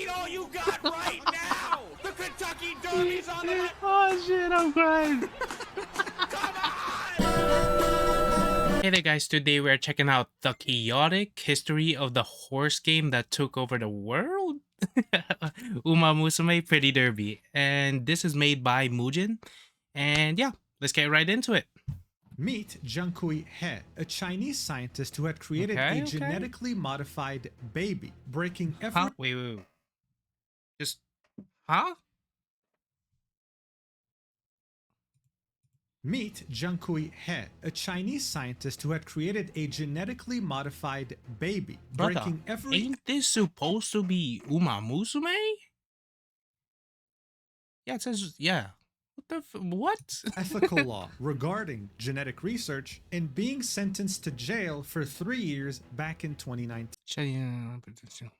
need all you got right now. The Kentucky Derby's on the line. Oh shit, I'm crying. Come on! Hey there guys, today we're checking out the chaotic history of the horse game that took over the world. Uma Musume Pretty Derby. And this is made by Mujin. And yeah, let's get right into it. Meet Jiankui He, a Chinese scientist who had created a genetically modified baby, breaking every... Huh? Wait. Just... Huh? Meet Jiankui He, a Chinese scientist who had created a genetically modified baby, breaking every... Ain't this supposed to be Uma Musume? Yeah, it says... Yeah. What? ethical law regarding genetic research and being sentenced to jail for 3 years back in 2019.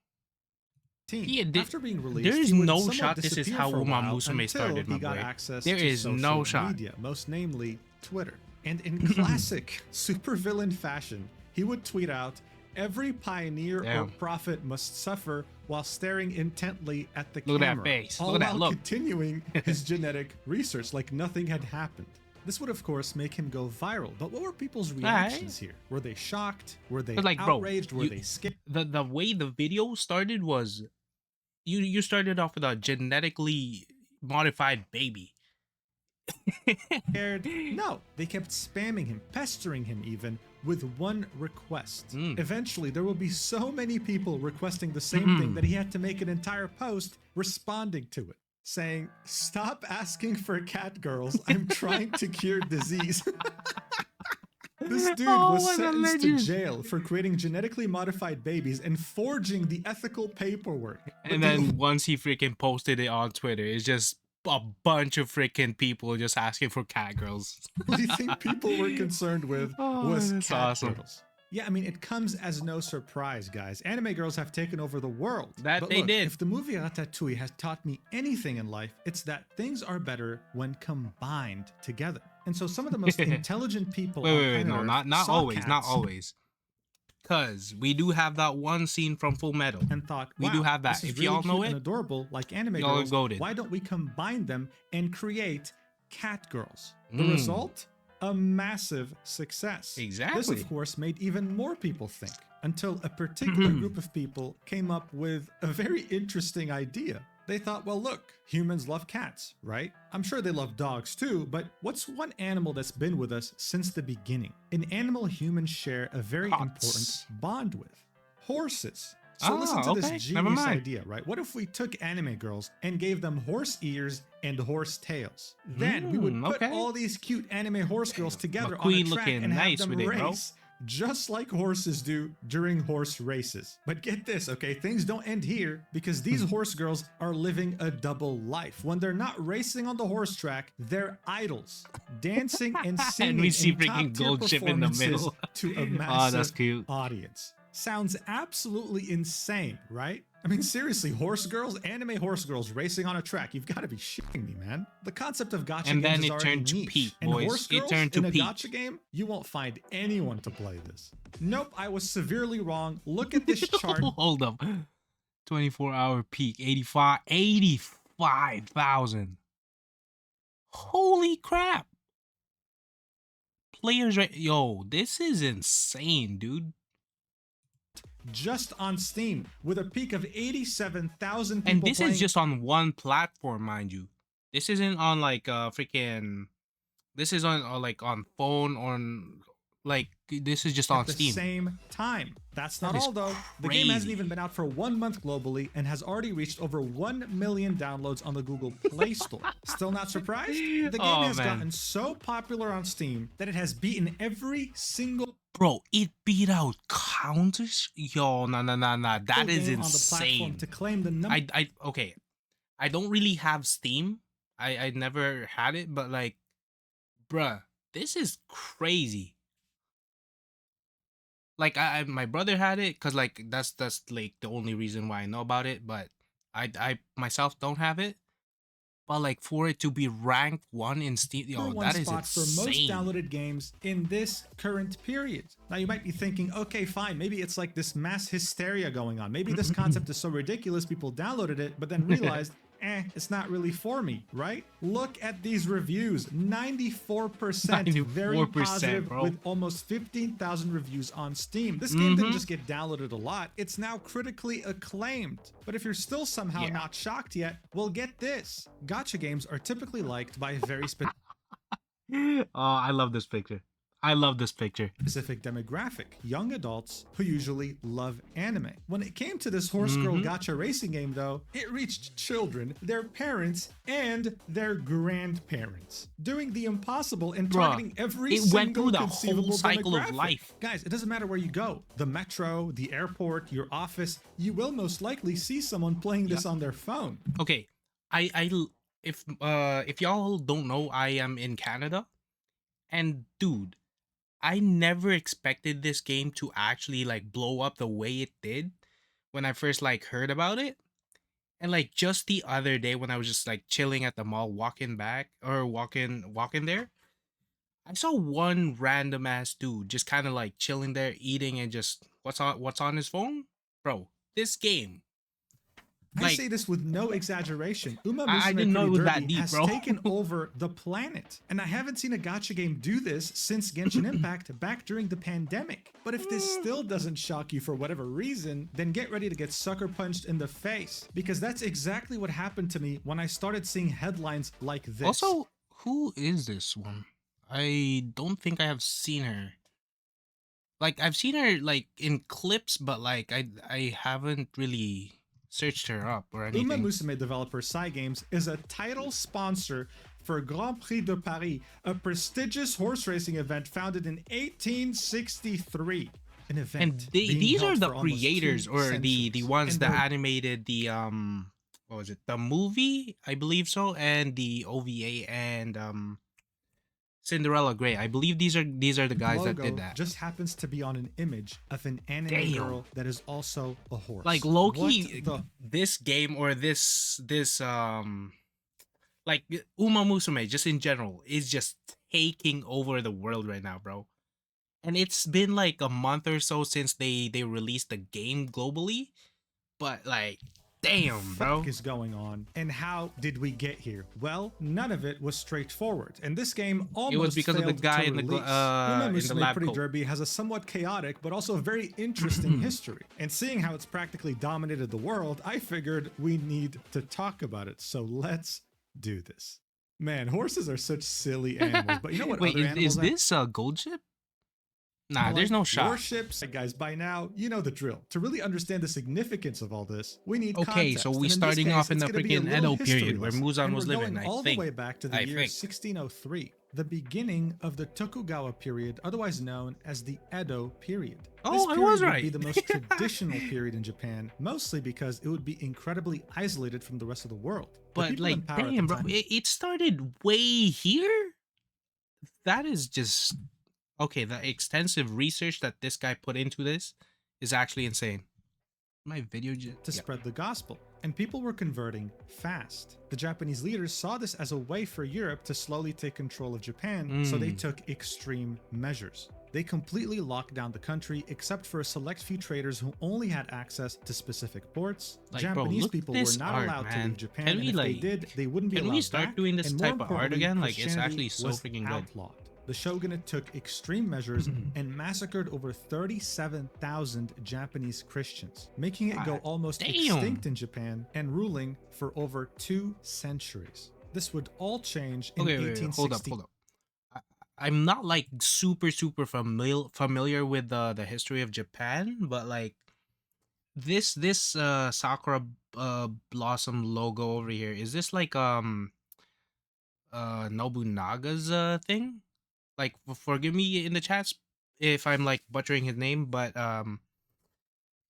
Yeah, After being released, there is he would no somewhat shot this is disappear how for a Uma while Musume started, until my he got boy. access There to is social no shot. media, most namely Twitter. And in classic supervillain fashion, he would tweet out, "Every pioneer or prophet must suffer while staring intently at the camera." Look at that face. All Look at that while look. continuing his genetic research like nothing had happened. This would, of course, make him go viral. But what were people's reactions here? Were they shocked? Were they outraged? Were they scared? The way the video started was, you started off with a genetically modified baby. No, they kept spamming him, pestering him even, with one request. Eventually, there will be so many people requesting the same thing that he had to make an entire post responding to it, saying, "Stop asking for cat girls, I'm trying to cure disease." This dude was sentenced to jail for creating genetically modified babies and forging the ethical paperwork. And then once he freaking posted it on Twitter, it's just a bunch of freaking people just asking for cat girls. What do you think people were concerned with was cat awesome. girls? Yeah, I mean, it comes as no surprise, guys. Anime girls have taken over the world. That but they look, did. If the movie Ratatouille has taught me anything in life, it's that things are better when combined together. And so some of the most intelligent people on Wait, planet no, Earth not saw always, not cats always. Cause we do have that one scene from Full Metal. and thought, We wow, do have that. this is If really y'all know cute and it, adorable, like anime y'all girls, goated. why don't we combine them and create cat girls? The result? A massive success. Exactly. This, of course, made even more people think, until a particular group of people came up with a very interesting idea. They thought, well, look, humans love cats, right? I'm sure they love dogs too, but what's one animal that's been with us since the beginning? An animal humans share a very important bond with. Horses. So listen to this genius idea, right? What if we took anime girls and gave them horse ears and horse tails? Then we would put all these cute anime horse girls together on a track and have them race just like horses do during horse races. But get this, okay? Things don't end here, because these horse girls are living a double life. When they're not racing on the horse track, they're idols, dancing and singing And we see in freaking top-tier gold chip in the performances middle. to a Oh, that's massive cute. audience. Sounds absolutely insane, right? I mean, seriously, horse girls, anime horse girls racing on a track. You've got to be shitting me, man. The concept of gacha And games then is it already turned to niche. peak, And boys. horse It girls turned to in a peak. gacha game, you won't find anyone to play this. Nope, I was severely wrong. Look at this chart. Hold up. 24-hour peak. 85,000. Holy crap. Players right. Yo, this is insane, dude. Just on Steam, with a peak of 87,000 people And this playing. is just on one platform, mind you. This isn't on like freaking. This is on like on phone, on like this is just on at the Steam. same time. That's not That is all though. The game hasn't crazy. even been out for 1 month globally and has already reached over 1 million downloads on the Google Play Store. Still not surprised? The game has gotten so popular on Steam that it has beaten every single Bro, it beat out counters. Yo, nah. That is game on the platform insane. to claim the number. Okay. I don't really have Steam. I never had it, but like, bruh, this is crazy. Like my brother had it, cause like that's like the only reason why I know about it. But I myself don't have it. but like for it to be ranked one in Steam, Number yo, one that is spot for most insane. downloaded games in this current period. Now you might be thinking, okay, fine, maybe it's like this mass hysteria going on. Maybe this concept is so ridiculous people downloaded it, but then realized, it's not really for me, right? Look at these reviews. 94% very 94%, positive, bro. with almost 15,000 reviews on Steam. This game didn't just get downloaded a lot, it's now critically acclaimed. But if you're still somehow Yeah. not shocked yet, well, get this. Gacha games are typically liked by a very Oh, I love this picture. I love this picture. specific demographic, young adults who usually love anime. When it came to this horse girl gacha racing game though, it reached children, their parents, and their grandparents, doing the impossible and Bruh, targeting every it single went through the conceivable whole cycle of demographic. life. Guys, it doesn't matter where you go. The metro, the airport, your office, you will most likely see someone playing this on their phone. Okay, if y'all don't know, I am in Canada, and dude, I never expected this game to actually like blow up the way it did when I first like heard about it. And like just the other day when I was just like chilling at the mall, walking there, I saw one random ass dude just kind of like chilling there, eating, and just what's on his phone, bro. This game, I like, say this with no exaggeration. Uma I Musume didn't know it was Pretty that Derby deep, has bro. taken over the planet. And I haven't seen a gacha game do this since Genshin Impact back during the pandemic. But if this still doesn't shock you for whatever reason, then get ready to get sucker punched in the face. Because that's exactly what happened to me when I started seeing headlines like this. Also, who is this one? I don't think I have seen her. Like I've seen her like in clips, but like I haven't really searched her up or Uma anything. Musume developer Cygames is a title sponsor for Grand Prix de Paris, a prestigious horse racing event founded in 1863. An event And being these are held the for almost creators 2 or the centuries. ones And that they're animated the what was it, the movie, I believe so, and the OVA, and Cinderella Grey. I believe these are the guys that logo did that. just happens to be on an image of an anime Damn. girl that is also a horse. Like Loki, What the this game or this like Uma Musume just in general is just taking over the world right now, bro. And it's been like a month or so since they released the game globally, but like, damn, bro. fuck is going on, and how did we get here? Well, none of it was straightforward, and this game almost because of the failed guy to in the release. in Uma the Musume lab Pretty coat. Derby has a somewhat chaotic but also very interesting history, and seeing how it's practically dominated the world, I figured we need to talk about it. So let's do this. Man, horses are such silly animals, but you know what? Wait, other is animals this a gold ship? Nah, there's no shot. Warships. Hey guys, by now, you know the drill. To really understand the significance of all this, we need Okay, context. so And we in this starting case, off in it's the gonna be a freaking little Edo history period where lesson. Muzan And was we're living, going I all think. the way back to the I year think. 1603, the beginning of the Tokugawa period, otherwise known as the Edo period. Oh, This I period was would right. be the most traditional period in Japan, mostly because it would be incredibly isolated from the rest of the world. The But people in like, power at the damn, bro, time- it started way here. That is just okay. The extensive research that this guy put into this is actually insane. My video to spread the gospel, and people were converting fast. The Japanese leaders saw this as a way for Europe to slowly take control of Japan, so they took extreme measures. They completely locked down the country except for a select few traders who only had access to specific ports. Like, bro, Japanese look at people were this not art, allowed to man. leave Japan, Can and we, if they like- did, they wouldn't be can allowed we start back, doing this and more type of art importantly, again? Like, it's Christianity actually so was freaking good. outlawed. The shogunate took extreme measures and massacred over 37,000 Japanese Christians, making it go God almost damn. extinct in Japan and ruling for over 2 centuries. This would all change in Okay, 1860. hold up. I'm not like super familiar with the history of Japan, but like this Sakura blossom logo over here, is this like Nobunaga's thing? Like, forgive me in the chats if I'm like butchering his name, but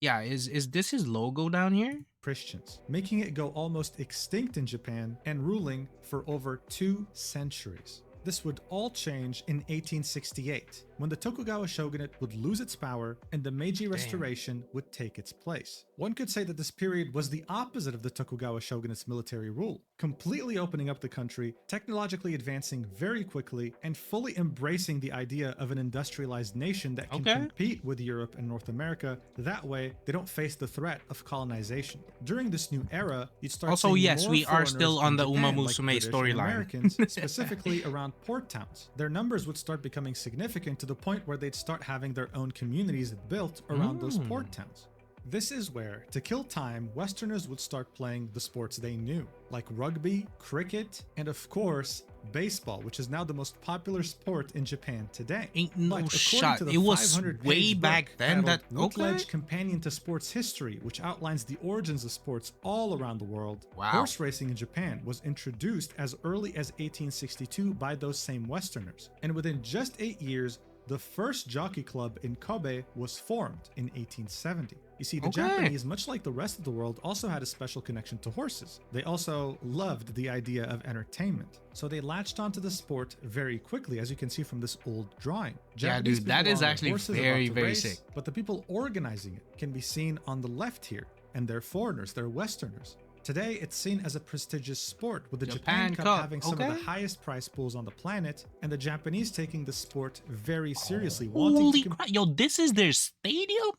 yeah, is this his logo down here? Christians, making it go almost extinct in Japan and ruling for over 2 centuries. This would all change in 1868, when the Tokugawa shogunate would lose its power and the Meiji Restoration would take its place. One could say that this period was the opposite of the Tokugawa shogunate's military rule, completely opening up the country, technologically advancing very quickly, and fully embracing the idea of an industrialized nation that can compete with Europe and North America. That way, they don't face the threat of colonization. During this new era, you'd start seeing yes, more we are still foreigners on in the Uma Japan, like Musume British and storyline. Americans, specifically around port towns. Their numbers would start becoming significant to the point where they'd start having their own communities built around those port towns. This is where, to kill time, Westerners would start playing the sports they knew, like rugby, cricket, and of course, baseball, which is now the most popular sport in Japan today. Ain't no But according shot. to the It was 500-page way book back then titled that Routledge Companion to Sports History, which outlines the origins of sports all around the world, Wow. horse racing in Japan was introduced as early as 1862 by those same Westerners. And within just 8 years, the first jockey club in Kobe was formed in 1870. You see, the Japanese, much like the rest of the world, also had a special connection to horses. They also loved the idea of entertainment. So they latched onto the sport very quickly, as you can see from this old drawing. Yeah, dude, that people is were on actually horses very, about to very race, sick. But the people organizing it can be seen on the left here, and they're foreigners, they're Westerners. Today, it's seen as a prestigious sport, with the Japan Cup having some of the highest prize pools on the planet, and the Japanese taking the sport very seriously. Holy crap, yo, this is their stadium?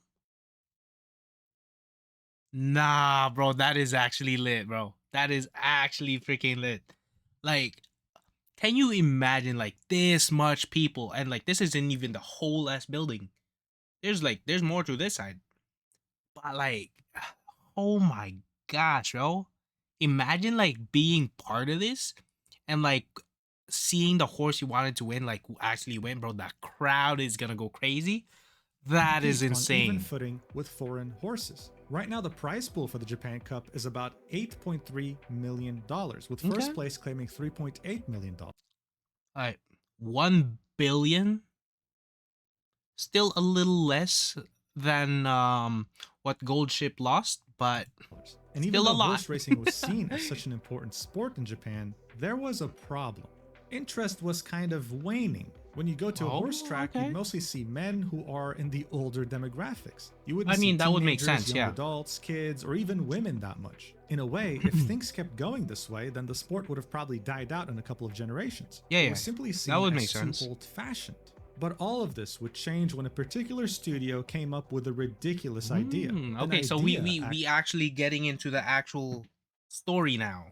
Nah, bro, that is actually lit, bro. That is actually freaking lit. Like, can you imagine, like, this much people? And, like, this isn't even the whole ass building. There's more to this side. But, like, oh my gosh, bro. Imagine, like, being part of this and, like, seeing the horse you wanted to win, like, who actually win, bro. That crowd is gonna go crazy. That is insane. On even footing with foreign horses. Right now, the prize pool for the Japan Cup is about $8.3 million, with first place claiming $3.8 million. Alright, 1 billion? Still a little less than what Gold Ship lost, but and even though horse racing was seen as such an important sport in Japan, there was a problem. Interest was kind of waning. When you go to a horse track, you mostly see men who are in the older demographics. You wouldn't see that would make sense, young adults, kids, or even women that much. In a way, if things kept going this way, then the sport would have probably died out in a couple of generations. It was simply seen as too old-fashioned. But all of this would change when a particular studio came up with a ridiculous idea. Okay, so we actually getting into the actual story now.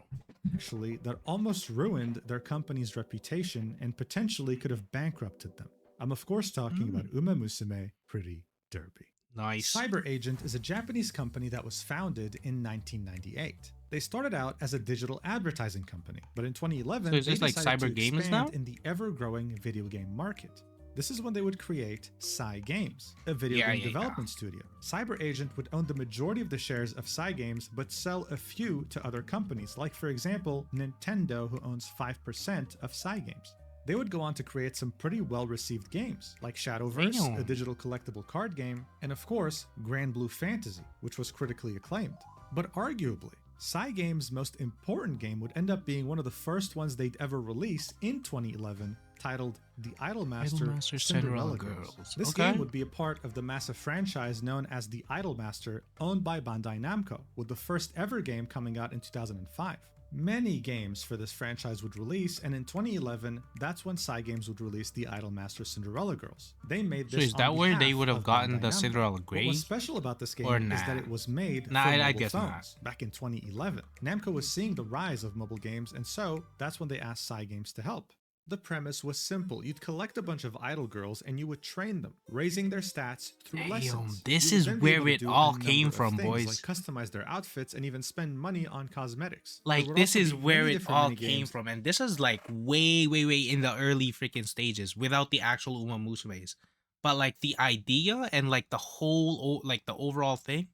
Actually, that almost ruined their company's reputation and potentially could have bankrupted them. I'm of course talking about Uma Musume Pretty Derby. Nice. Cyber Agent is a Japanese company that was founded in 1998. They started out as a digital advertising company, but in 2011 so is this they like decided to Cygames expand now? in the ever-growing video game market. This is when they would create Cygames, a video game development studio. Cyber Agent would own the majority of the shares of Cygames, but sell a few to other companies, like for example, Nintendo, who owns 5% of Cygames. They would go on to create some pretty well-received games, like Shadowverse, a digital collectible card game, and of course, Grand Blue Fantasy, which was critically acclaimed. But arguably, Cygames' most important game would end up being one of the first ones they'd ever release in 2011, titled The Idolmaster Cinderella Girls. This game would be a part of the massive franchise known as The Idolmaster, owned by Bandai Namco, with the first ever game coming out in 2005. Many games for this franchise would release, and in 2011, that's when Cygames would release The Idolmaster Cinderella Girls. They made this. So is that where they would have gotten the Cinderella Grey? What was special about this game is that it was made for mobile phones back in 2011. Namco was seeing the rise of mobile games, and so that's when they asked Cygames to help. The premise was simple. You'd collect a bunch of idol girls and you would train them, raising their stats through lessons. This is where it all came from, boys. Like customize their outfits and even spend money on cosmetics. Like, this is where it all came from. And this is like way in the early freaking stages without the actual Uma Musumes. But like the idea and like the whole, like the overall thing,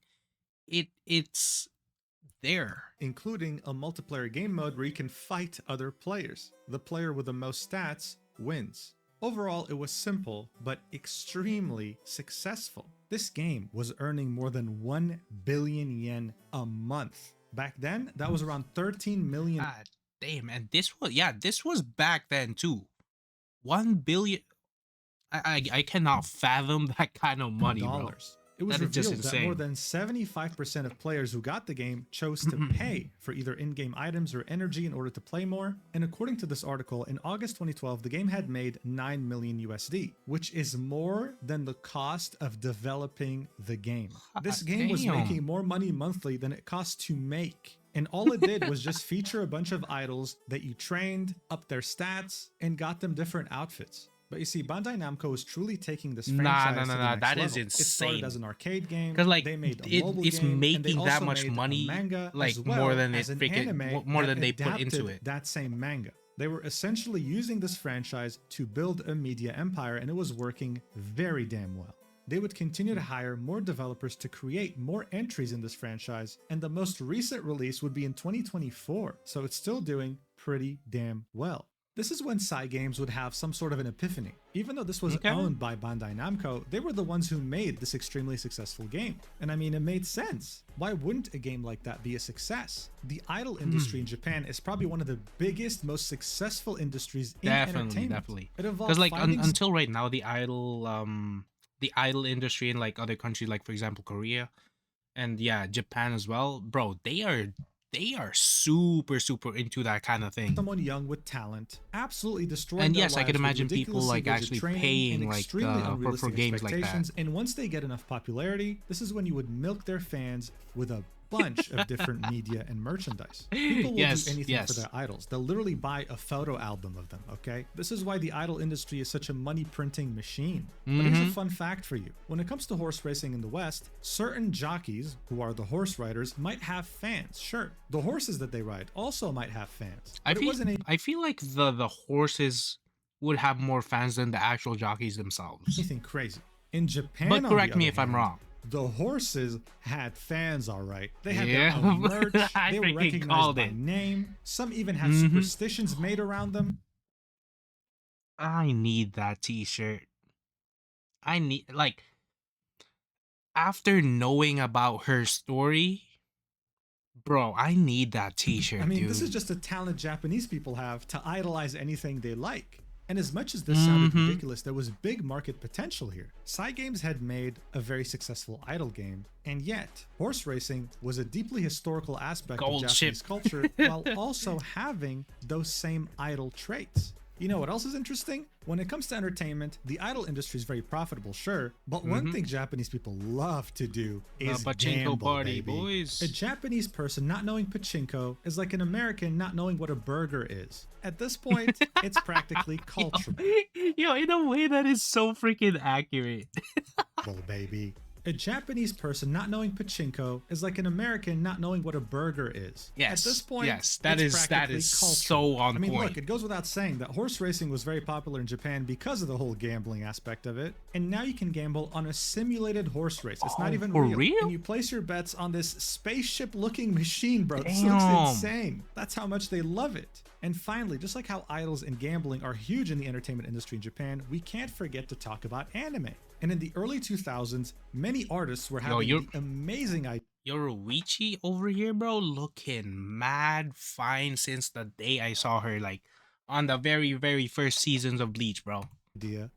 it's there. Including a multiplayer game mode where you can fight other players. The player with the most stats wins. Overall, it was simple, but extremely successful. This game was earning more than 1 billion yen a month. Back then, that was around 13 million. God damn, and this was back then too. 1 billion. I cannot fathom that kind of money, bro. It was That is just revealed that more insane. than 75% of players who got the game chose to pay for either in-game items or energy in order to play more. And according to this article, in August 2012, the game had made 9 million USD, which is more than the cost of developing the game. This game was Damn. making more money monthly than it cost to make. And all it did was just feature a bunch of idols that you trained, upped their stats, and got them different outfits. But you see, Bandai Namco is truly taking this franchise to the next That level. is It started insane. as an arcade game, Because like they made a mobile it's game, and they making that also much made money, a manga like as well more than as it an freaking anime more that than they put into adapted it. that same manga. They were essentially using this franchise to build a media empire, and it was working very damn well. They would continue to hire more developers to create more entries in this franchise, and the most recent release would be in 2024, so it's still doing pretty damn well. This is when Cygames would have some sort of an epiphany. Even though this was Okay. owned by Bandai Namco, they were the ones who made this extremely successful game. And I mean, it made sense. Why wouldn't a game like that be a success? The idol industry in Japan is probably one of the biggest, most successful industries in entertainment. Definitely. It involves Because like finding until right now, the idol industry in like other countries, like for example Korea, and yeah, Japan as well, bro. They are super into that kind of thing. someone young with talent, absolutely destroying And their yes, I lives can with imagine people ridiculously like rigid actually training paying and like extremely for unrealistic games like that. expectations. And once they get enough popularity, this is when you would milk their fans with a bunch of different media and merchandise. People will Yes, do anything yes. for their idols. They'll literally buy a photo album of them, okay? This is why the idol industry is such a money printing machine. But here's a fun fact for you. When it comes to horse racing in the West, certain jockeys, who are the horse riders, might have fans. Sure, the horses that they ride also might have fans. But I feel like the horses would have more fans than the actual jockeys themselves. anything crazy. In Japan, But on correct the me other if I'm hand, wrong. the horses had fans, all right. They had Yeah, their own merch. I They were freaking recognized called by it. name. Some even had Mhm. superstitions made around them. I need that T-shirt. I need like after knowing about her story, bro. I need that T-shirt, I mean, dude. this is just a talent Japanese people have to idolize anything they like. And as much as this sounded ridiculous, there was big market potential here. Cygames had made a very successful idol game, and yet horse racing was a deeply historical aspect Gold of Japanese ship. culture while also having those same idol traits. You know what else is interesting? When it comes to entertainment, the idol industry is very profitable, sure, but one thing Japanese people love to do is pachinko gamble, party, baby. boys. A Japanese person not knowing pachinko is like an American not knowing what a burger is. At this point, it's practically cultural, Yo, in a way that is so freaking accurate. baby. A Japanese person not knowing pachinko is like an American not knowing what a burger is. Yes, At this point, yes, that it's is practically cultural. so on I mean, point. look, it goes without saying that horse racing was very popular in Japan because of the whole gambling aspect of it. And now you can gamble on a simulated horse race. It's not even for real. real? And you place your bets on this spaceship-looking machine, bro. This Damn. looks insane. That's how much they love it. And finally, just like how idols and gambling are huge in the entertainment industry in Japan, we can't forget to talk about anime. And in the early 2000s, many artists were having you're- the amazing idea Yoruichi over here, bro, looking mad fine since the day I saw her, like on the very first seasons of Bleach, bro.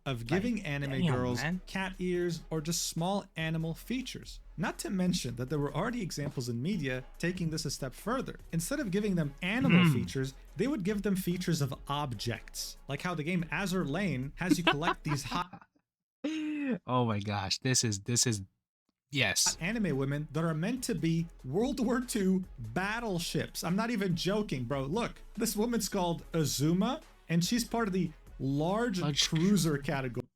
of giving anime damn, girls man. cat ears or just small animal features. Not to mention that there were already examples in media taking this a step further. Instead of giving them animal features, they would give them features of objects, like how the game Azur Lane has you collect these hot Oh my gosh, this is yes. anime women that are meant to be World War II battleships. I'm not even joking, bro. Look, this woman's called Azuma, and she's part of the large cruiser category.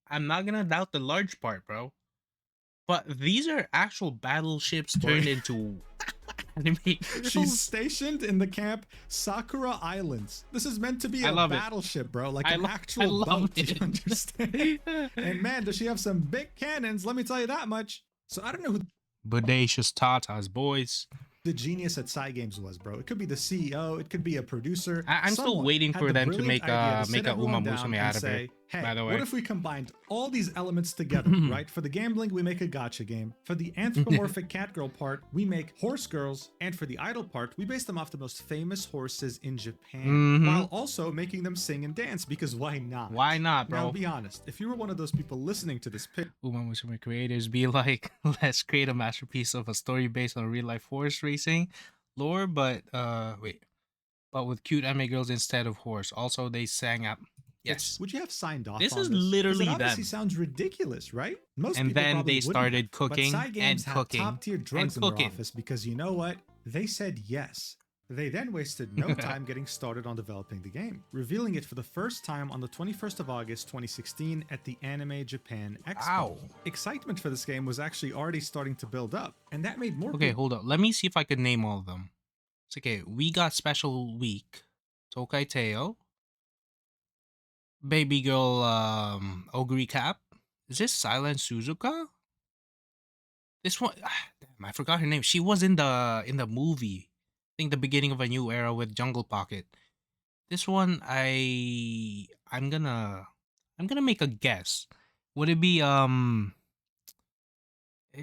I'm not gonna doubt the large part, bro. But these are actual battleships turned into anime She's girls. stationed in the camp Sakura Islands. This is meant to be I a love it. battleship, bro, like I an lo- I actual love boat. You it. understand? And man, does she have some big cannons? Let me tell you that much. So I don't know who Bodacious tatas, boys. the genius at Cygames was, bro. It could be the CEO, it could be a producer. I'm still Someone waiting had for the them to brilliant make idea a sit Uma everyone down Musume and out of her. say, Hey, by the what way. if we combined all these elements together, right? For the gambling, we make a gacha game. For the anthropomorphic cat girl part, we make horse girls. And for the idol part, we base them off the most famous horses in Japan, while also making them sing and dance, because why not? Why not, Now, bro? be honest, if you were one of those people listening to this pitch, Uma Musume creators be like, let's create a masterpiece of a story based on real life horse racing lore, but but with cute anime girls instead of horse. Also, they sang up. Yes, would you have signed off this on is this? Because it literally obviously them. sounds ridiculous, right? Most And people then probably they wouldn't started have. cooking But Cygames and had cooking top-tier and drugs in their cooking. office because you know what? They said yes. They then wasted no time getting started on developing the game, revealing it for the first time on the 21st of August 2016 at the Anime Japan Expo. Wow. Excitement for this game was actually already starting to build up, and that made more Okay, people hold up. Let me see if I can name all of them. It's okay. We got Special Week, Tokai Teo, Baby Girl, Ogre Cap. Is this Silent Suzuka? This one, damn, I forgot her name. She was in the movie. I think the beginning of a new era with Jungle Pocket. This one, I'm gonna make a guess. Would it be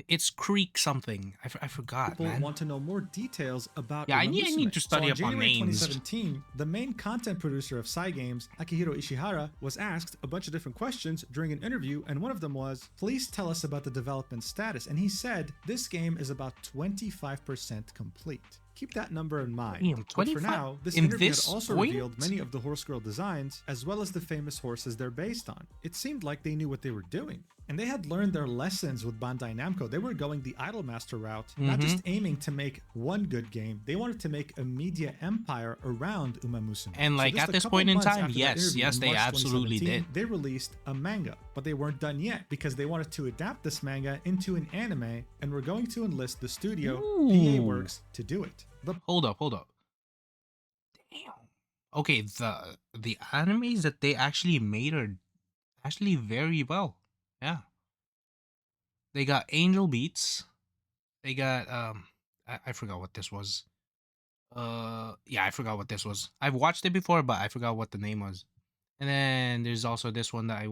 It's Creek something. I forgot, man. want to know more details about Yeah, I Uma need Musume. to study so up on January names. 2017, the main content producer of Cygames, Akihiro Ishihara, was asked a bunch of different questions during an interview, and one of them was, please tell us about the development status. And he said, this game is about 25% complete. Keep that number in mind. Damn, But for 25 now, this in interview this had also point? revealed many of the horse girl designs, as well as the famous horses they're based on. It seemed like they knew what they were doing. And they had learned their lessons with Bandai Namco. They were going the Idolmaster route, not just aiming to make one good game. They wanted to make a media empire around Uma Musume. And like just at a this couple point in months time, after that yes, interview yes, in they March absolutely 2017, did. They released a manga, but they weren't done yet because they wanted to adapt this manga into an anime and were going to enlist the studio PA Ooh. Works to do it. The Hold up. Damn. Okay, the animes that they actually made are actually very well. Yeah. They got Angel Beats. They got I forgot what this was. Yeah, I forgot what this was. I've watched it before, but I forgot what the name was. And then there's also this one that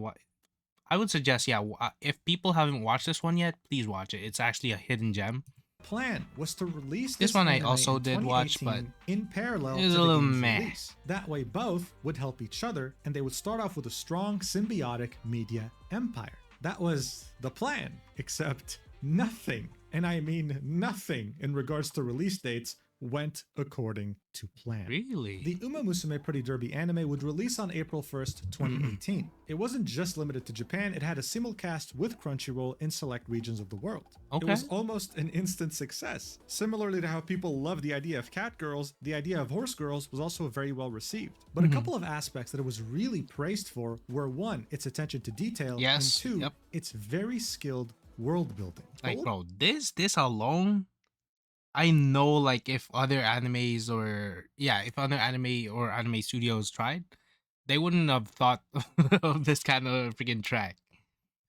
I would suggest, yeah, if people haven't watched this one yet, please watch it. It's actually a hidden gem. plan was to release This this one I anime also in did watch, 2018 but in parallel it was to a the little game's meh. release. That way both would help each other and they would start off with a strong symbiotic media empire. That was the plan, except nothing, and I mean nothing in regards to release dates went according to plan. Really? The Uma Musume Pretty Derby anime would release on April 1st, 2018. It wasn't just limited to Japan, it had a simulcast with Crunchyroll in select regions of the world. Okay. It was almost an instant success. Similarly to how people love the idea of cat girls, the idea of horse girls was also very well received. But a couple of aspects that it was really praised for were one, its attention to detail, Yes, and two, yep. its very skilled world building. Like, bro, this alone, I know, like, if other animes or if other anime or anime studios tried, they wouldn't have thought of this kind of freaking track.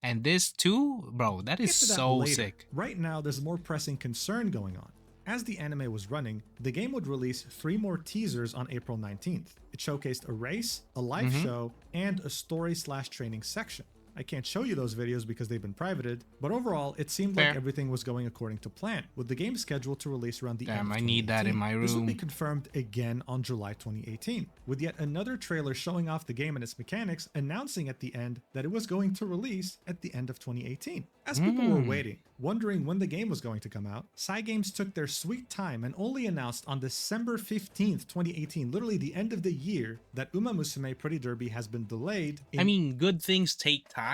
And this too, bro, that is Get to that so later. sick. Right now, there's more pressing concern going on. As the anime was running, the game would release 3 more teasers on April 19th. It showcased a race, a live show, and a story/training section. I can't show you those videos because they've been privated, but overall, it seemed Fair. like everything was going according to plan, with the game scheduled to release around the end Damn, of I need that in 2018. my This would be room. confirmed again on July 2018, with yet another trailer showing off the game and its mechanics, announcing at the end that it was going to release at the end of 2018. As people were waiting, wondering when the game was going to come out, Cygames took their sweet time and only announced on December 15th, 2018, literally the end of the year, that Uma Musume Pretty Derby has been delayed. I mean, good things take time.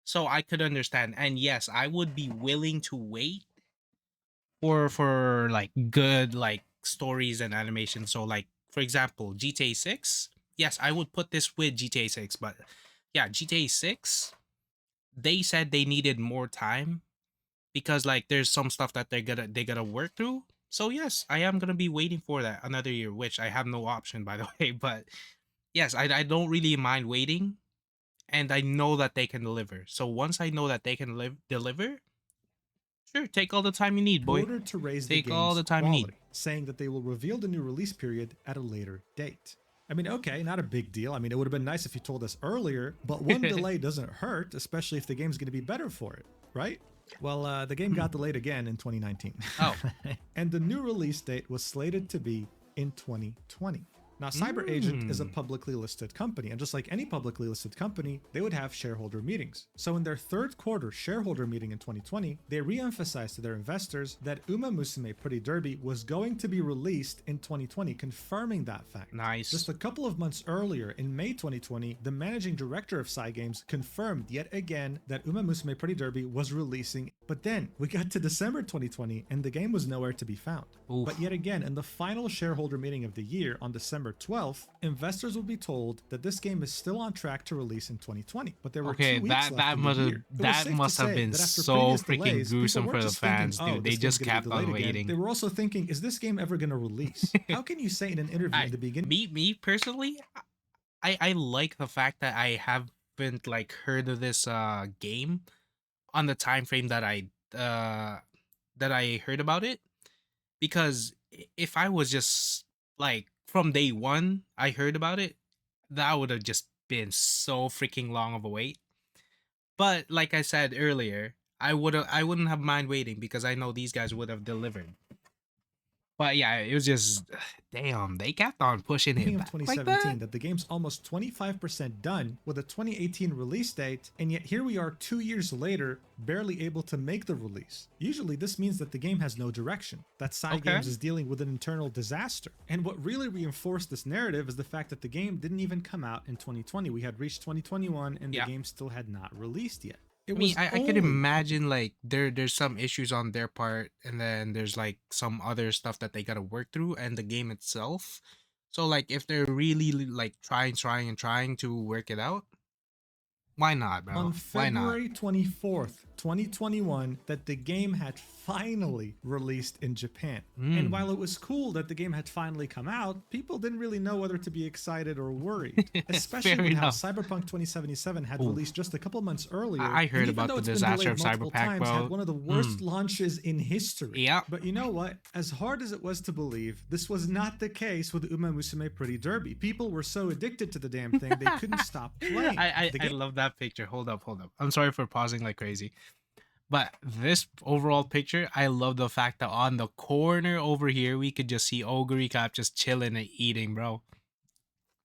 So I could understand. And yes, I would be willing to wait for like good like stories and animation. So like for example, GTA 6. Yes, I would put this with GTA 6, but yeah, GTA 6, they said they needed more time because like there's some stuff that they gotta work through. So yes, I am gonna be waiting for that another year, which I have no option by the way. But yes, I don't really mind waiting, and I know that they can deliver. So once I know that they can deliver, sure, take all the time you need, in boy. order to raise Take the all game's the time you need. quality, saying that they will reveal the new release period at a later date. I mean, okay, not a big deal. I mean, it would have been nice if you told us earlier, but one delay doesn't hurt, especially if the game's going to be better for it, right? Well, the game got delayed again in 2019. Oh. And the new release date was slated to be in 2020. Now, Cyber Agent is a publicly listed company, and just like any publicly listed company, they would have shareholder meetings. So in their third quarter shareholder meeting in 2020, they re-emphasized to their investors that Uma Musume Pretty Derby was going to be released in 2020, confirming that fact. Nice. Just a couple of months earlier, in May 2020, the managing director of Cygames confirmed yet again that Uma Musume Pretty Derby was releasing. But then we got to December 2020 and the game was nowhere to be found. Oof. But yet again, in the final shareholder meeting of the year on December 12th, investors will be told that this game is still on track to release in 2020. But there were 2 weeks left in the year. That must have been so freaking gruesome for the fans, dude. They just kept on waiting. They were also thinking, is this game ever going to release? How can you say in an interview in the beginning? Me personally, I like the fact that I haven't like heard of this game on the time frame that I heard about it, because if I was just like from day one I heard about it, that would have just been so freaking long of a wait. But like I said earlier, I wouldn't have mind waiting because I know these guys would have delivered. But yeah, it was just, damn, they kept on pushing it Of back 2017 like that the game's almost 25% done with a 2018 release date, and yet here we are 2 years later, barely able to make the release. Usually this means that the game has no direction, that Cygames is dealing with an internal disaster. And what really reinforced this narrative is the fact that the game didn't even come out in 2020. We had reached 2021 and the game still had not released yet. I could imagine like there's some issues on their part, and then there's like some other stuff that they gotta work through, and the game itself. So like if they're really like trying to work it out, why not, bro? On Why not? February 24th, 2021, that the game had finally released in Japan. And while it was cool that the game had finally come out, people didn't really know whether to be excited or worried. Especially Fair with how enough. Cyberpunk 2077 had released just a couple months earlier. I heard and even about though the it's been disaster delayed of multiple Cyberpunk, times, bro. had one of the worst launches in history. Yeah. But you know what? As hard as it was to believe, this was not the case with Uma Musume Pretty Derby. People were so addicted to the damn thing, they couldn't stop playing. I love that picture. Hold up. I'm sorry for pausing like crazy. But this overall picture, I love the fact that on the corner over here, we could just see Ogre Cap just chilling and eating, bro.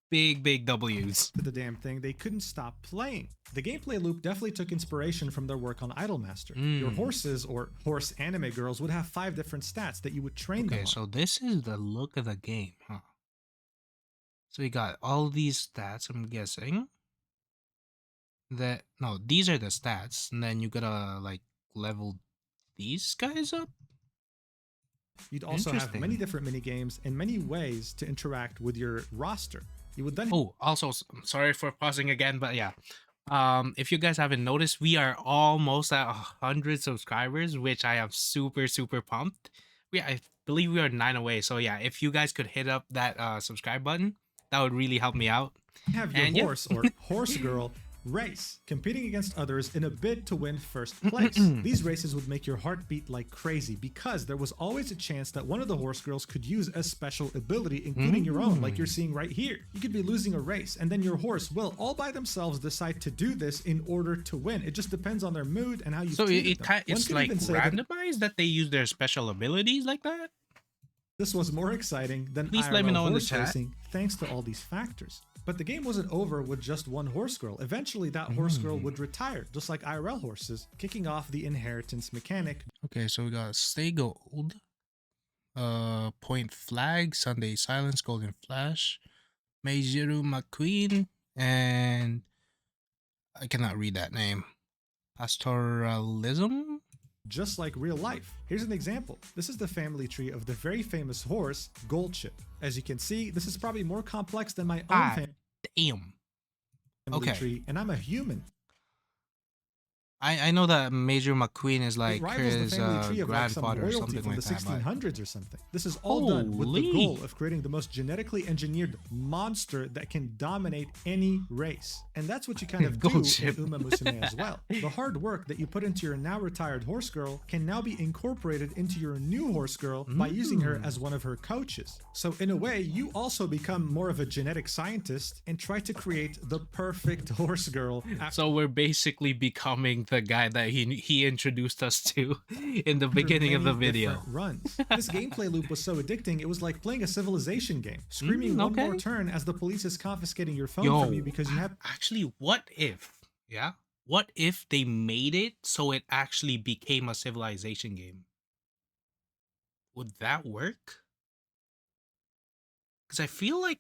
Big W's. To the damn thing, they couldn't stop playing. The gameplay loop definitely took inspiration from their work on Idolmaster. Your horses, or horse anime girls, would have 5 different stats that you would train them on. Okay, so this is the look of the game, huh? So we got all these stats, I'm guessing. No, these are the stats, and then you gotta like level these guys up. You'd also have many different mini games and many ways to interact with your roster. You would then also, I'm sorry for pausing again, but yeah. If you guys haven't noticed, we are almost at 100 subscribers, which I am super pumped. I believe we are 9 away. So yeah, if you guys could hit up that subscribe button, that would really help me out. Have your horse or horse girl race, competing against others in a bid to win first place. These races would make your heart beat like crazy because there was always a chance that one of the horse girls could use a special ability, including your own, like you're seeing right here. You could be losing a race, and then your horse will all by themselves decide to do this in order to win. It just depends on their mood and how you So it's like randomized that they use their special abilities like that? This was more exciting than Please IRL let me know in the horse chat. racing, thanks to all these factors. But the game wasn't over with just one horse girl. Eventually, that horse girl would retire, just like IRL horses, kicking off the inheritance mechanic. Okay, so we got Stay Gold, Point Flag, Sunday Silence, Golden Flash, Meijiru McQueen, and I cannot read that name. Pastoralism? Just like real life. Here's an example. This is the family tree of the very famous horse, Goldship. As you can see, this is probably more complex than my own family Damn. Okay. tree, and I'm a human. I know that Major McQueen is It like rivals the his family tree of like some grandfather or royalty something from like the that. But 1600s or something. This is all done with the holy. goal of creating the most genetically engineered monster that can dominate any race. And that's what you kind of Gold do ship. in Uma Musume as well. The hard work that you put into your now retired horse girl can now be incorporated into your new horse girl by using her as one of her coaches. So in a way, you also become more of a genetic scientist and try to create the perfect horse girl. So we're basically becoming the guy that he introduced us to in the After beginning of the many video. different runs. This gameplay loop was so addicting, it was like playing a Civilization game, screaming one more Okay. turn as the police is confiscating your phone Yo, from you because you have actually, what if? Yeah, what if they made it so it actually became a Civilization game? Would that work? Because I feel like,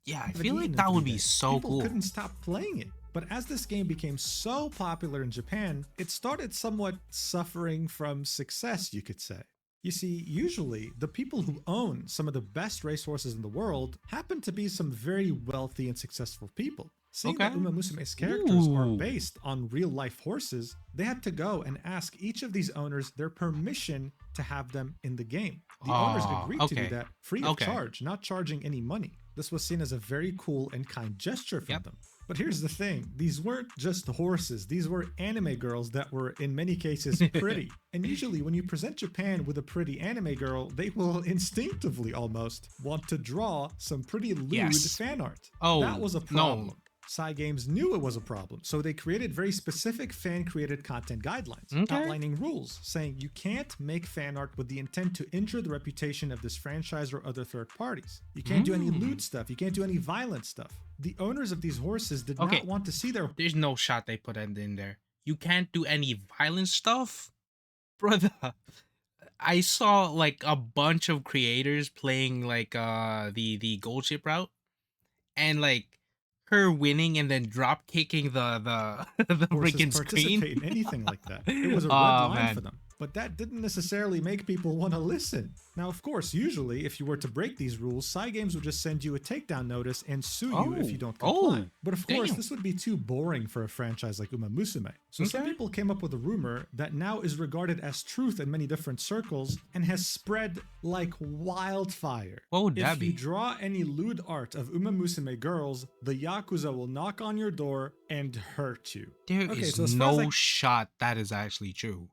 yeah, I feel like eaten in that 3 would be days. so People cool. couldn't stop playing it. But as this game became so popular in Japan, it started somewhat suffering from success, you could say. You see, usually the people who own some of the best racehorses in the world happen to be some very wealthy and successful people. Seeing that Okay. Uma Musume's characters are Ooh. based on real life horses, they had to go and ask each of these owners their permission to have them in the game. The owners agreed to do okay. that free of Okay. charge, not charging any money. This was seen as a very cool and kind gesture from Yep. them. But here's the thing, these weren't just horses, these were anime girls that were in many cases pretty. And usually when you present Japan with a pretty anime girl, they will instinctively almost want to draw some pretty lewd Yes. fan art. Oh, That was a no. problem. Cygames knew it was a problem, so they created very specific fan-created content guidelines, Okay. outlining rules, saying you can't make fan art with the intent to injure the reputation of this franchise or other third parties. You can't do any lewd stuff, you can't do any violent stuff. The owners of these horses did Okay. not want to see their There's no shot they put it in there. You can't do any violent stuff, brother. I saw like a bunch of creators playing like the gold ship route, and like her winning and then drop kicking the the horses freaking screen. participate in anything like that. It was a red Oh, line man. for them. But that didn't necessarily make people want to listen. Now, of course, usually if you were to break these rules, Cygames would just send you a takedown notice and sue you if you don't comply. Oh, But of course, damn. this would be too boring for a franchise like Uma Musume. So some Okay. people came up with a rumor that now is regarded as truth in many different circles and has spread like wildfire. What would If that you be? draw any lewd art of Uma Musume girls, the Yakuza will knock on your door and hurt you. There is Okay, so as far as no shot that is actually true.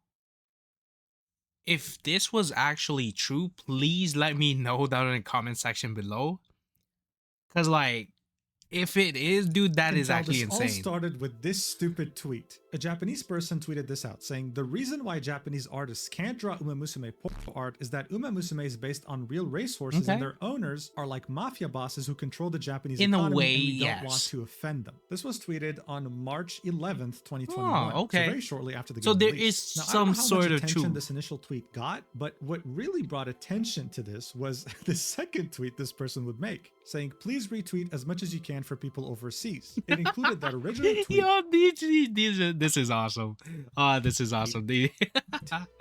If this was actually true, please let me know down in the comment section below. Cause like, if it is, dude, that can is tell actually this all insane. started with this stupid tweet. A Japanese person tweeted this out, saying the reason why Japanese artists can't draw Uma Musume porno art is that Uma Musume is based on real racehorses Okay. and their owners are like mafia bosses who control the Japanese In a economy way, and we don't yes. want to offend them. This was tweeted on March 11th, 2021. Oh, okay. So very shortly after the game So there released. is Now, I don't some know how sort much of attention truth. this initial tweet got, but what really brought attention to this was the second tweet this person would make, saying, please retweet as much as you can for people overseas. It included that original tweet Yo, this is awesome. This is awesome.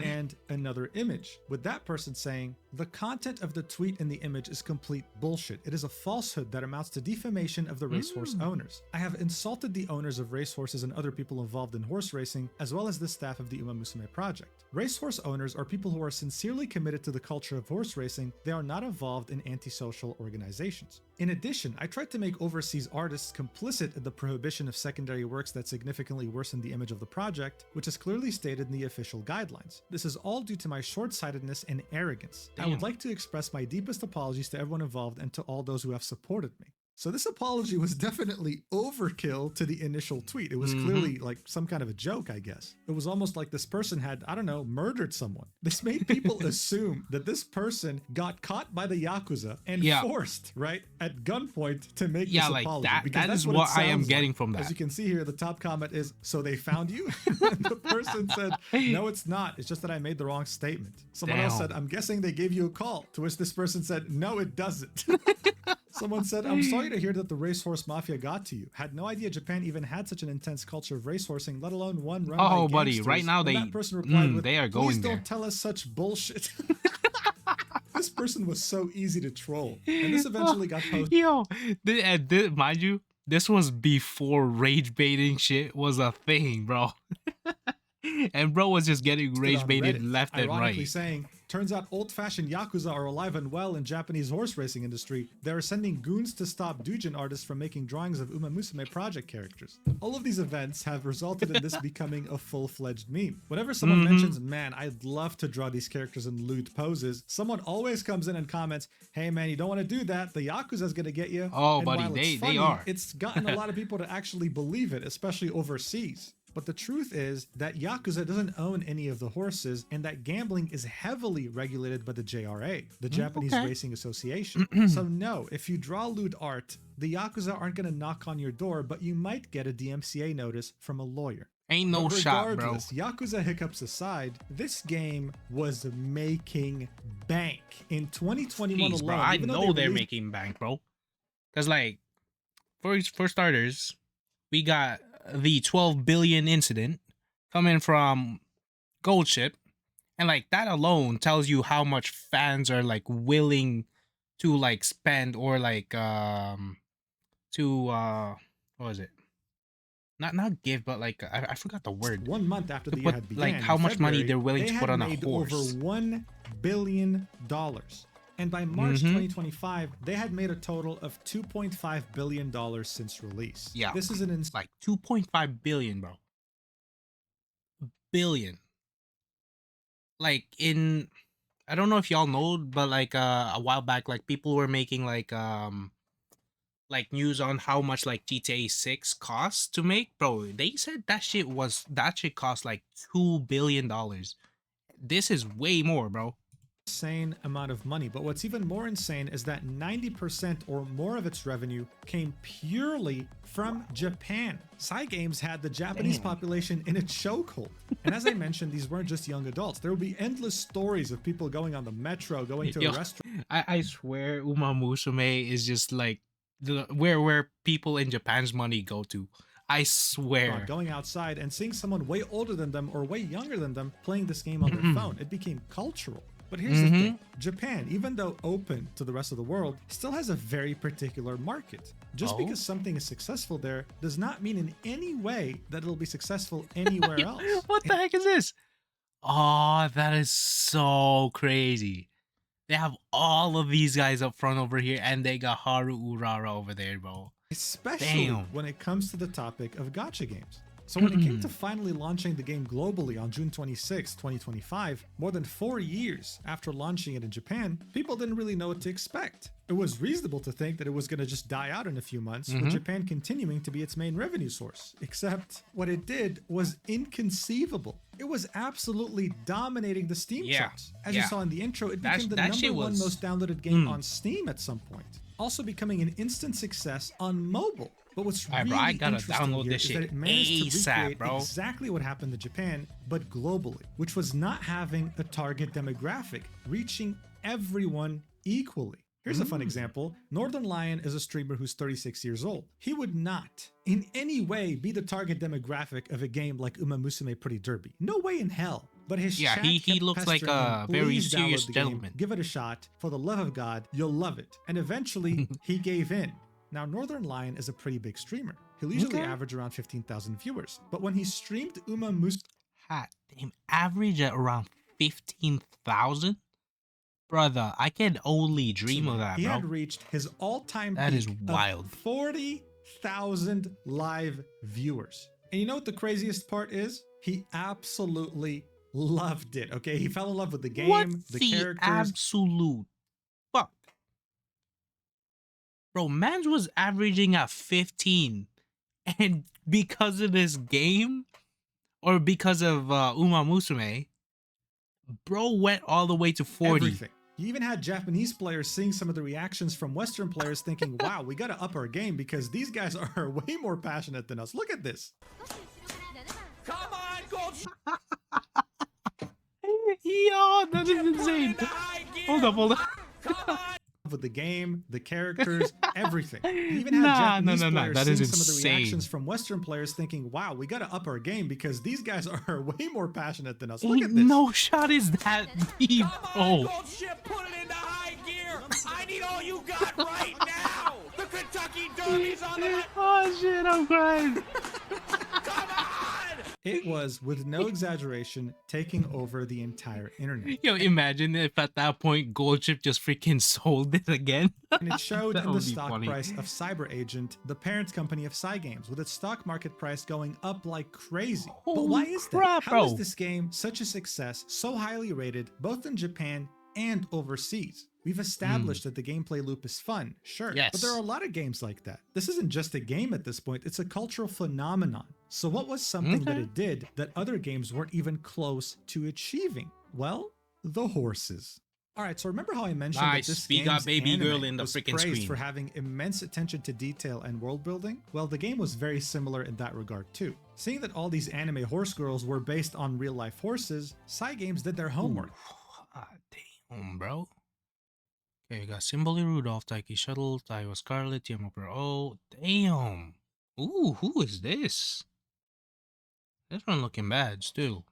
and another image, with that person saying, the content of the tweet and the image is complete bullshit. It is a falsehood that amounts to defamation of the racehorse owners. I have insulted the owners of racehorses and other people involved in horse racing, as well as the staff of the Uma Musume project. Racehorse owners are people who are sincerely committed to the culture of horse racing. They are not involved in antisocial organizations. In addition, I tried to make overseas artists complicit in the prohibition of secondary works that significantly worsen the image of the project, which is clearly stated in the official guidelines. This is all due to my short-sightedness and arrogance. I would Damn. like to express my deepest apologies to everyone involved and to all those who have supported me. So this apology was definitely overkill to the initial tweet. It was clearly like some kind of a joke, I guess. It was almost like this person had, I don't know, murdered someone. This made people assume that this person got caught by the Yakuza and Yeah. forced, right, at gunpoint to make Yeah, this like apology. that- because that that's is what what it I am sounds getting like. from As that. you can see here, the top comment is, so they found you? And the person said, no, it's not. It's just that I made the wrong statement. Someone else Damn. said, I'm guessing they gave you a call. To which this person said, no, it doesn't. Someone said, I'm sorry to hear that the racehorse mafia got to you. Had no idea Japan even had such an intense culture of racehorsing, let alone one run by Oh, buddy, gangsters." right now When they- that person replied with, they are please going don't there." tell us such bullshit. This person was so easy to troll. And this eventually got posted. Yo, mind you, this was before rage baiting shit was a thing, bro. And bro was just getting rage on baited Reddit, left and ironically right. saying, turns out old-fashioned Yakuza are alive and well in Japanese horse racing industry. They are sending goons to stop doujin artists from making drawings of Uma Musume project characters. All of these events have resulted in this becoming a full-fledged meme. Whenever someone mentions, man, I'd love to draw these characters in lewd poses, someone always comes in and comments, hey man, you don't want to do that, the Yakuza's gonna get you. Oh, and buddy, while it's they funny, are. it's gotten a lot of people to actually believe it, especially overseas. But the truth is that Yakuza doesn't own any of the horses, and that gambling is heavily regulated by the JRA, the Japanese Racing Association. So no, if you draw lewd art, the Yakuza aren't going to knock on your door, but you might get a DMCA notice from a lawyer. Ain't no But shot, bro. regardless, Yakuza hiccups aside, this game was making bank. In 2021 Jeez, alone, bro, I even though know they they're released making bank, bro. Because, like, for starters, we got the 12 billion incident coming from Gold Ship. And, like, that alone tells you how much fans are, like, willing to, like, spend or, like, what was it? Not give, but like I forgot the word. 1 month after the To year put, had began, like, how in much money February, they're willing they to had put on a made horse. over $1 billion. And by March 2025, they had made a total of $2.5 billion since release. Yeah. This is an It's like 2.5 billion, bro. Billion. Like, in, I don't know if y'all know, but like a while back, like people were making like news on how much like GTA 6 costs to make. Bro, they said that shit cost like $2 billion. This is way more, bro. insane amount of money. But what's even more insane is that 90% or more of its revenue came purely from Japan. Cygames had the Japanese population in its chokehold. And as I mentioned, these weren't just young adults. There would be endless stories of people going on the metro, going to a restaurant. I swear Uma Musume is just like where people in Japan's money go to. I swear. Going outside and seeing someone way older than them or way younger than them playing this game on their phone. It became cultural. But here's the thing, Japan, even though open to the rest of the world, still has a very particular market. Just because something is successful there does not mean in any way that it'll be successful anywhere else. What the heck is this? Oh, that is so crazy. They have all of these guys up front over here, and they got Haru Urara over there, bro. Especially when it comes to the topic of gacha games. So when it came to finally launching the game globally on June 26, 2025, more than 4 years after launching it in Japan, people didn't really know what to expect. It was reasonable to think that it was going to just die out in a few months, with Japan continuing to be its main revenue source. Except what it did was inconceivable. It was absolutely dominating the Steam charts. As you saw in the intro, it became the number one most downloaded game on Steam at some point. Also becoming an instant success on mobile. But what's really I gotta interesting download here this is shit that it managed to ASAP, recreate bro. exactly what happened to Japan, but globally, which was not having a target demographic, reaching everyone equally. Here's a fun example. Northern Lion is a streamer who's 36 years old. He would not, in any way, be the target demographic of a game like Uma Musume Pretty Derby. No way in hell. But his chat he kept looks like pestering a him, very "Please download serious the game, gentleman." give it a shot. For the love of God, you'll love it." And eventually, he gave in. Now, Northern Lion is a pretty big streamer. He'll usually average around 15,000 viewers. But when he streamed Uma Musume, Damn, average at around 15,000? Brother, I can only dream of that, he bro. had reached his all-time That peak is wild. of 40,000 live viewers. And you know what the craziest part is? He absolutely loved it, okay? He fell in love with the game, What the the characters. absolute fuck? Bro, Mans was averaging at 15. And because of this game, or because of Uma Musume, bro went all the way to 40. Everything. You even had Japanese players seeing some of the reactions from Western players thinking, wow, we gotta up our game because these guys are way more passionate than us. Look at this. Come on, Gold Yo, that is insane. Hold up. Come on. With the game, the characters, everything. You even had Japanese players That seeing is some of the insane. reactions from Western players thinking, wow, we gotta up our game because these guys are way more passionate than us. Look at this. No shot is that deep, Come on, bro. Gold Ship, put it into high gear. I need all you got right now. The Kentucky Derby's on the line. Oh shit, I'm crying. Come on. It was, with no exaggeration, taking over the entire internet. Yo, imagine if at that point Goldship just freaking sold it again. And it showed That in the would be stock funny. price of Cyber Agent, the parent company of Cygames, with its stock market price going up like crazy. But why Holy is crap, that? How is bro. this game such a success, so highly rated, both in Japan and overseas? We've established that the gameplay loop is fun, sure, Yes. but there are a lot of games like that. This isn't just a game at this point, it's a cultural phenomenon. So what was something that Okay. it did that other games weren't even close to achieving? Well, the horses. All right, so remember how I mentioned Nice. that this We got game's baby anime girl in the was freaking praised screen. for having immense attention to detail and world building? Well, the game was very similar in that regard too. Seeing that all these anime horse girls were based on real life horses, Cygames did their homework. Ah, damn, bro. Okay, we got Simboli Rudolph, Taiki Shuttle, Taiwa Scarlet, Yamopera. Oh, damn. Ooh, who is this? This one looking bad, too.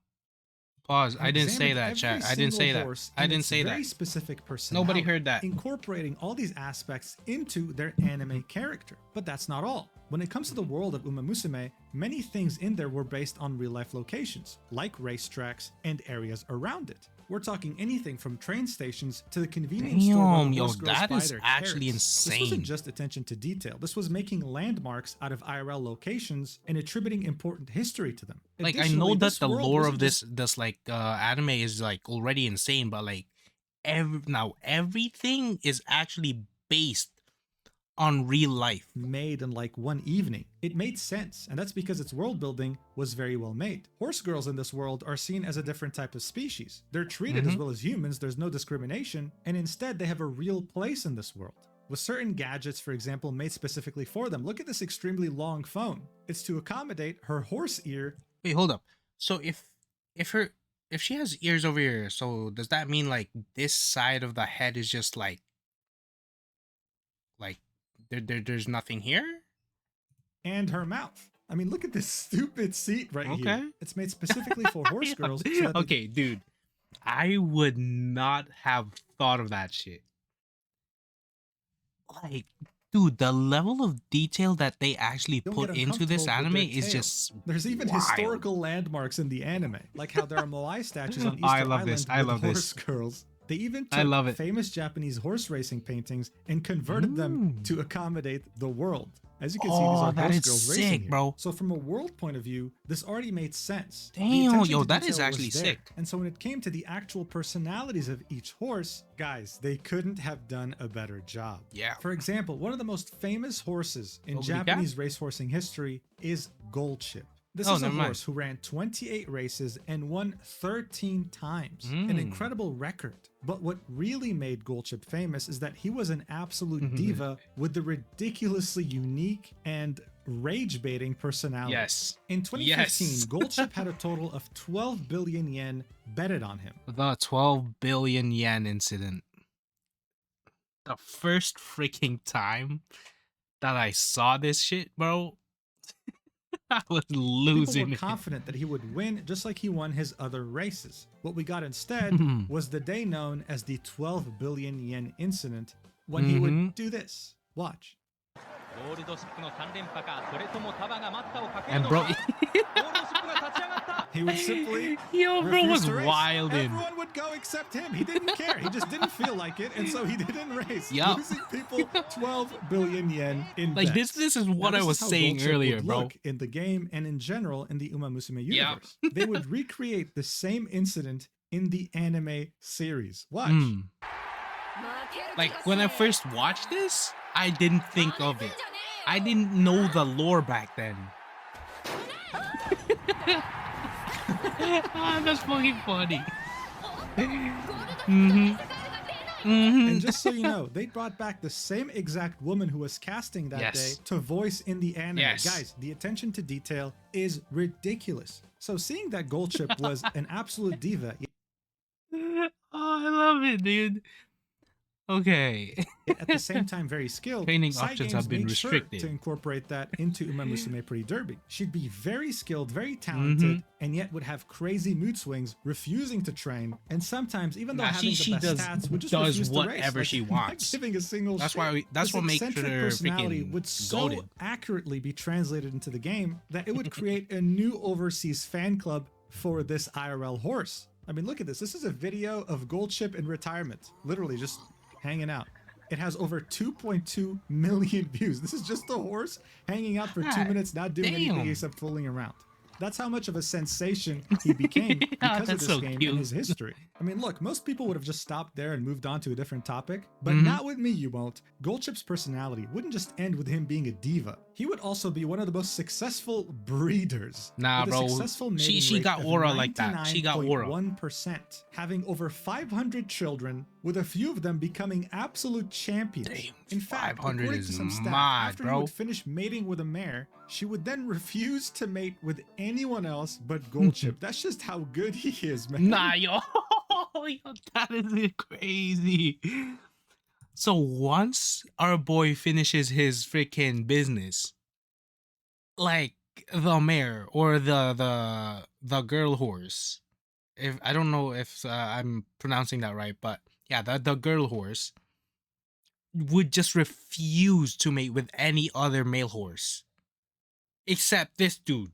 Pause. And I didn't say examined that, every chat. I didn't say single that. horse I and didn't its say very that. specific personality, Nobody heard that. incorporating all these aspects into their anime character. But that's not all. When it comes to the world of Uma Musume, many things in there were based on real-life locations, like racetracks and areas around it. We're talking anything from train stations to the convenience store where Damn, the yo, horse girls that buy is their actually carrots. This insane. wasn't just attention to detail. This was making landmarks out of IRL locations and attributing important history to them. Like, I Additionally, know that this the world lore wasn't of just this like anime is like already insane, but like everything is actually based on real life. made in like one evening. It made sense, and that's because its world building was very well made. Horse girls in this world are seen as a different type of species. They're treated as well as humans, there's no discrimination, and instead they have a real place in this world. With certain gadgets, for example, made specifically for them. Look at this extremely long phone. It's to accommodate her horse ear. Wait, hold up. So if she has ears over here, so does that mean like this side of the head is just like there's nothing here? And her mouth. I mean, look at this stupid seat right Okay. here. It's made specifically for horse girls. So that they Okay, dude. I would not have thought of that shit. Like, dude, the level of detail that they actually don't put get into this uncomfortable with anime their is tails. just There's even wild. historical landmarks in the anime, like how there are Moai statues on Easter I love Island this. I with love horse this. girls. They even I took love it. famous Japanese horse racing paintings and converted them to accommodate the world. As you can see, these Oh, are that horse is girls sick, racing here. bro. So from a world point of view, this already made sense. The Damn, attention yo, to that is detail was actually there. sick. And so when it came to the actual personalities of each horse, guys, they couldn't have done a better job. Yeah. For example, one of the most famous horses in Holy cat? Japanese racehorsing history is Goldship. This Oh, is a never mind. horse who ran 28 races and won 13 times. An Mm. incredible record. But what really made Goldship famous is that he was an absolute diva with the ridiculously unique and rage-baiting personality. Yes. In 2015, Yes. Goldship had a total of 12 billion yen betted on him. The 12 billion yen incident. The first freaking time that I saw this shit, bro, I was People losing were it. confident that he would win just like he won his other races. What we got instead was the day known as the 12 billion yen incident when he would do this. Watch. And bro, He would simply yo, bro refuse was to race. wilding. Everyone would go except him. He didn't care. He just didn't feel like it, and so he didn't race. Yup. Losing people 12 billion yen in Like bets. this is what Now, I this was is how saying Goldship earlier, would bro. look in the game and in general in the Uma Musume Yup. universe. They would recreate the same incident in the anime series. Watch. Like when I first watched this, I didn't think of it. I didn't know the lore back then. That's fucking funny. And just so you know, they brought back the same exact woman who was casting that Yes. day to voice in the anime. Yes. Guys, the attention to detail is ridiculous. So seeing that Goldship was an absolute diva, Oh, I love it, dude. Okay. Yet at the same time very skilled, Training options have Cygames been made sure restricted. to incorporate that into Uma Musume Pretty Derby. She'd be very skilled, very Mm-hmm. talented, and yet would have crazy mood swings, refusing to train, and sometimes, even though Nah, having she the best stats, would just refuse to race. whatever she not wants. giving a single That's shit. why that's This what makes eccentric her personality freaking would so goated. accurately be translated into the game that it would create a new overseas fan club for this IRL horse. I mean, look at this. This is a video of Goldship in retirement, literally just hanging out. It has over 2.2 million views. This is just a horse hanging out for 2 God minutes, not doing anything damn. except fooling around. That's how much of a sensation he became because of That's this so game cute. and his history. I mean, look, most people would have just stopped there and moved on to a different topic, but Mm-hmm. not with me, you won't. Goldchip's personality wouldn't just end with him being a diva. He would also be one of the most successful breeders. Nah, with a bro. successful She mating rate got of aura like that. She got aura. 99.1%, having over 500 children, with a few of them becoming absolute champions. Damn, In fact, 500 according is to some staff, mad, after he bro. would finish mating with a mare, she would then refuse to mate with anyone else but Goldchip. That's just how good he is, man. Nah, yo. Yo, that is crazy. So once our boy finishes his freaking business, like the mare or the girl horse, if I don't know if I'm pronouncing that right, but yeah, the girl horse would just refuse to mate with any other male horse except this dude.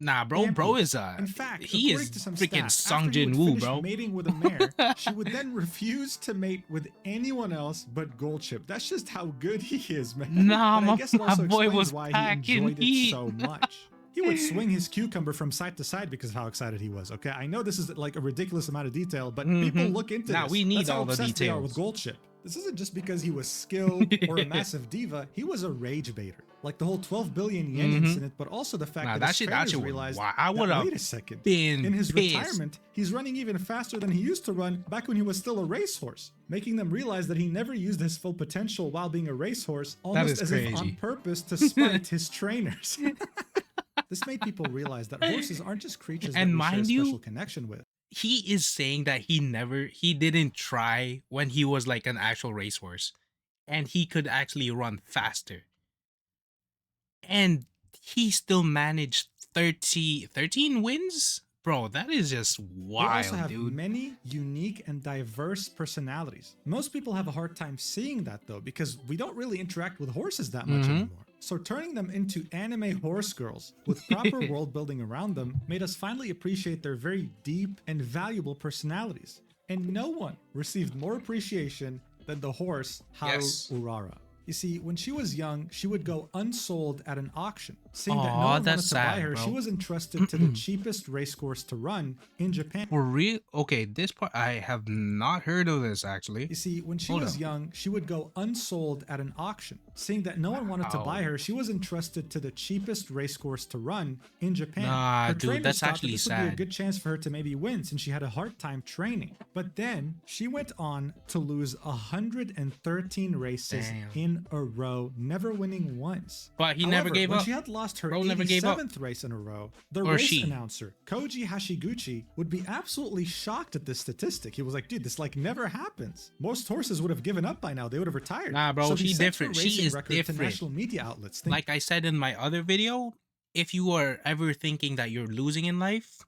Nah, bro Champions. is In fact, he according is to some freaking staff, Sung after he Jin would Woo, finish bro. mating with a mare, she would then refuse to mate with anyone else but Goldchip. That's just how good he is, man. Nah, but I guess it my also boy explains was why he packing enjoyed heat. it so much. He would swing his cucumber from side to side because of how excited he was. Okay, I know this is like a ridiculous amount of detail, but people look into Nah, this. we need That's how all the obsessed they are with details. Goldchip. This isn't just because he was skilled or a massive diva. He was a rage baiter, like the whole 12 billion yen incident, but also the fact Nah, that that his shit trainers was realized wild. I that, would've wait a second, been in his pissed. retirement, he's running even faster than he used to run back when he was still a racehorse, making them realize that he never used his full potential while being a racehorse, almost is as if on crazy. purpose to spite his trainers. This made people realize that horses aren't just creatures And that we share a mind you, special connection with. He is saying that he didn't try when he was like an actual racehorse and he could actually run faster. And he still managed 13 wins? Bro, that is just They also wild, have dude. many unique and diverse personalities. Most people have a hard time seeing that though, because we don't really interact with horses that much anymore. So turning them into anime horse girls with proper world building around them made us finally appreciate their very deep and valuable personalities. And no one received more appreciation than the horse Haru Yes. Urara. You see, when she was young, she would go unsold at an auction. Seeing that no Aw, one wanted that's to buy sad, her, bro. she was entrusted to the cheapest racecourse to run in Japan. For real? Okay, this part I have not heard of this actually. You see, when she Hold was up. young, she would go unsold at an auction. Seeing that no one wanted to buy Wow. her, she was entrusted to the cheapest racecourse to run in Japan. Nah, her dude, trainers that's thought actually that this would be a sad. good chance for her to maybe win since she had a hard time training. But then she went on to lose 113 races Damn. in a row, never winning once. But he never However, gave when up. she had lost her Bro never gave up. 87th race in a row, the Or race she. announcer, Koji Hashiguchi, would be absolutely shocked at this statistic. He was like, dude, this like never happens. Most horses would have given up by now. They would have retired. Nah, bro, So he she set her different. She racing is record different. to national media outlets. Like I said in my other video, if you are ever thinking that you're losing in life,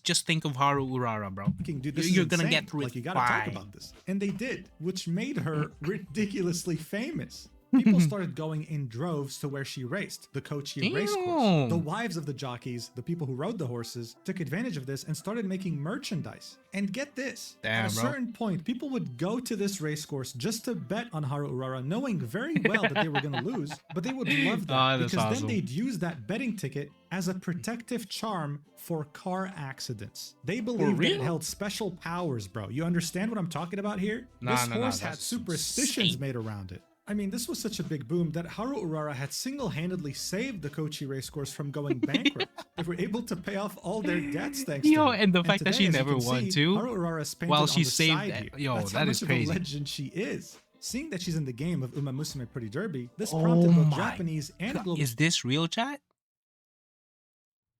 just think of Haru Urara, bro. Thinking, dude, this You're is gonna insane. get through like, it you gotta talk fine. about this. And they did, which made her ridiculously famous. People started going in droves to where she raced, the Kochi racecourse. Damn. The wives of the jockeys, the people who rode the horses, took advantage of this and started making merchandise. And get this, Damn, at a bro. certain point, people would go to this racecourse just to bet on Haru Urara, knowing very well that they were going to lose, but they would love that Ah, because that's then awesome. they'd use that betting ticket as a protective charm for car accidents. They believed that it real? held special powers, bro. You understand what I'm talking about here? Nah, This nah, nah, horse had that's superstitions insane. made around it. I mean, this was such a big boom that Haru Urara had single-handedly saved the Kochi racecourse from going bankrupt. They were able to pay off all their debts thanks Yo, to her. and the fact that today, she as you never can won see, too, Haru Urara is painted while on she the saved side that- here. yo, That's that how is much crazy. of a legend she is. Seeing that she's in the game of Uma Musume Pretty Derby, this Oh prompted both my Japanese and global Is this real, chat?